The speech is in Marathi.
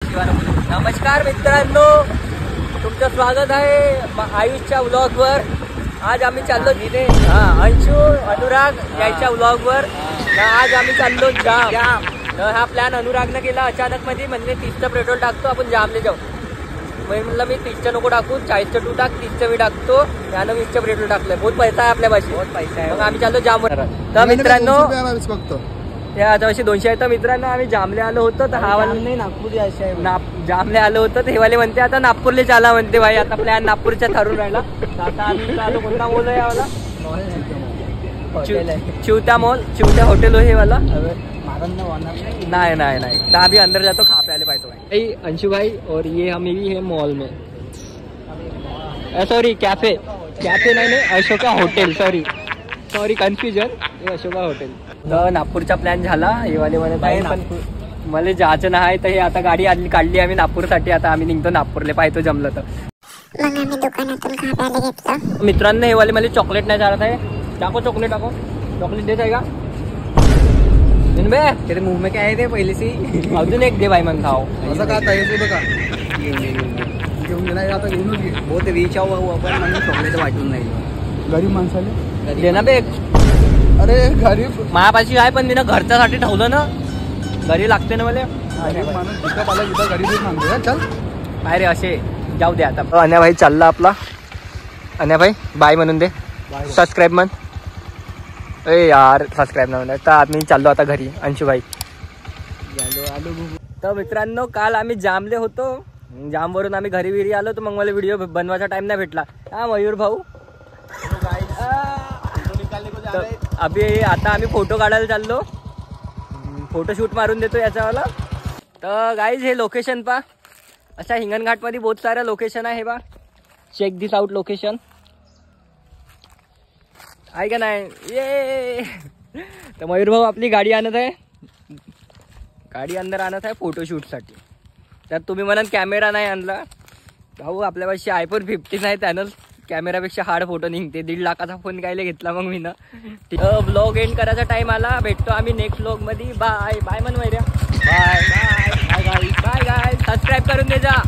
नमस्कार मित्रांनो, तुमचं स्वागत आहे आयुषच्या व्लॉगवर। आज आम्ही चाललो तिथे अंशू अनुराग यायच्या व्लॉगवर। आज आम्ही चाललो जाम। हा प्लॅन अनुरागने केला अचानक मध्ये, म्हणजे 30चं पेट्रोल टाकतो आपण जामले जाऊ। म्हणलं मी 30चं नको टाकू, 40चं तू टाक, 30चं मी टाकतो। त्यानं 20चं पेट्रोल टाकलंय, बहुत पैसा आहे आपल्या पाशी, बहुत पैसा आहे। मग आम्ही चाललो जामवर। तर मित्रांनो त्या आताशी 200 आहे। तर मित्रांनो आम्ही जामले आलो होतो, तर हा वाला नाही नागपूर जामले आलो होतो, तर हे वाले म्हणते आता नागपूरले चाला म्हणते। भाई आता प्लॅन नागपूरच्या ठरून राहिला। आता आम्ही आलो, कोणता मॉल आहे यावाला? चिवता मॉल, चिवता हॉटेल हो हे वाला। नहीं नहीं नहीं, तो अभी अंदर जातो, खा पे आले पाए भाई अंशु भाई। और ये हम भी है मॉल में, सॉरी कैफे नहीं अशोका हॉटेल, सॉरी कन्फ्युजन, ये अशोका हॉटेल। तर नागपूरचा प्लॅन झाला, हे वाले म्हणत आहे पण मला जायचं नाही। तर हे आता गाडी आली काढली आम्ही नागपूरसाठी। आता आम्ही निघतो नागपूरले, पाहतो जमलं तर। मग आम्ही दुकानातून खायला घेतलं। मित्रांनो हे वाले मला चॉकलेट नाही चालत आहे, टाको चॉकलेट, टाको चॉकलेट देत आहे का तेरे मुंह में क्या है? पहले से अजून एक दे भाई, मन खाओ असं का आता येतो बघा, घेऊन गेला आता, घेऊनच घे। बहुत रीच आहो आपण, म्हणजे चॉकलेट वाटून नाही गरीब माणसाले दे ना बे। अरे गरीब मायापाशी आहे, पण मी ना घरच्यासाठी ठेवलं ना, घरी लागते ना मला। गरीब माणूस पिकअप आला इथं गरीबच मानतो। चल काय रे, असे जाऊ दे आता। अन्या भाई चालला आपला, अन्या भाई बाय म्हणून दे, सबस्क्राईब म्हण। ए यार सबस्क्राईब नाही म्हणत। तर आम्ही चाललो आता घरी, अंशू भाई आलो। तर मित्रांनो काल आम्ही जामले होतो, जामवरून आम्ही घरी विरी आलो, तर मग मला व्हिडिओ बनवायचा टाइम नाही भेटला। हा मयूर भाऊ, अभि आता आम्ही फोटो काढायला चाललो, फोटोशूट मारून देतो याच्यावाला। तर गाईज हे लोकेशन पा, अशा हिंगणघाट मध्ये बहुत साऱ्या लोकेशन आहे बा। चेक दिस आउट लोकेशन आहे का नाही? ये तर मयूर भाऊ आपली गाडी आणत आहे, गाडी अंदर आणत आहे फोटोशूटसाठी। त्यात तुम्ही म्हणाल कॅमेरा नाही आणला, भाऊ आपल्यापाशी iPhone 15 आहे, त्यानं कॅमेरापेक्षा हार्ड फोटो निघते। 1.5 लाखाचा फोन कायले घेतला मग मी ना। ब्लॉग एंड करायचा टाइम आला, भेटतो आम्ही नेक्स्ट ब्लॉग मध्ये। बाय बाय मन मैर्या, बाय बाय बाय गाय, सबस्क्राईब करून दे जा।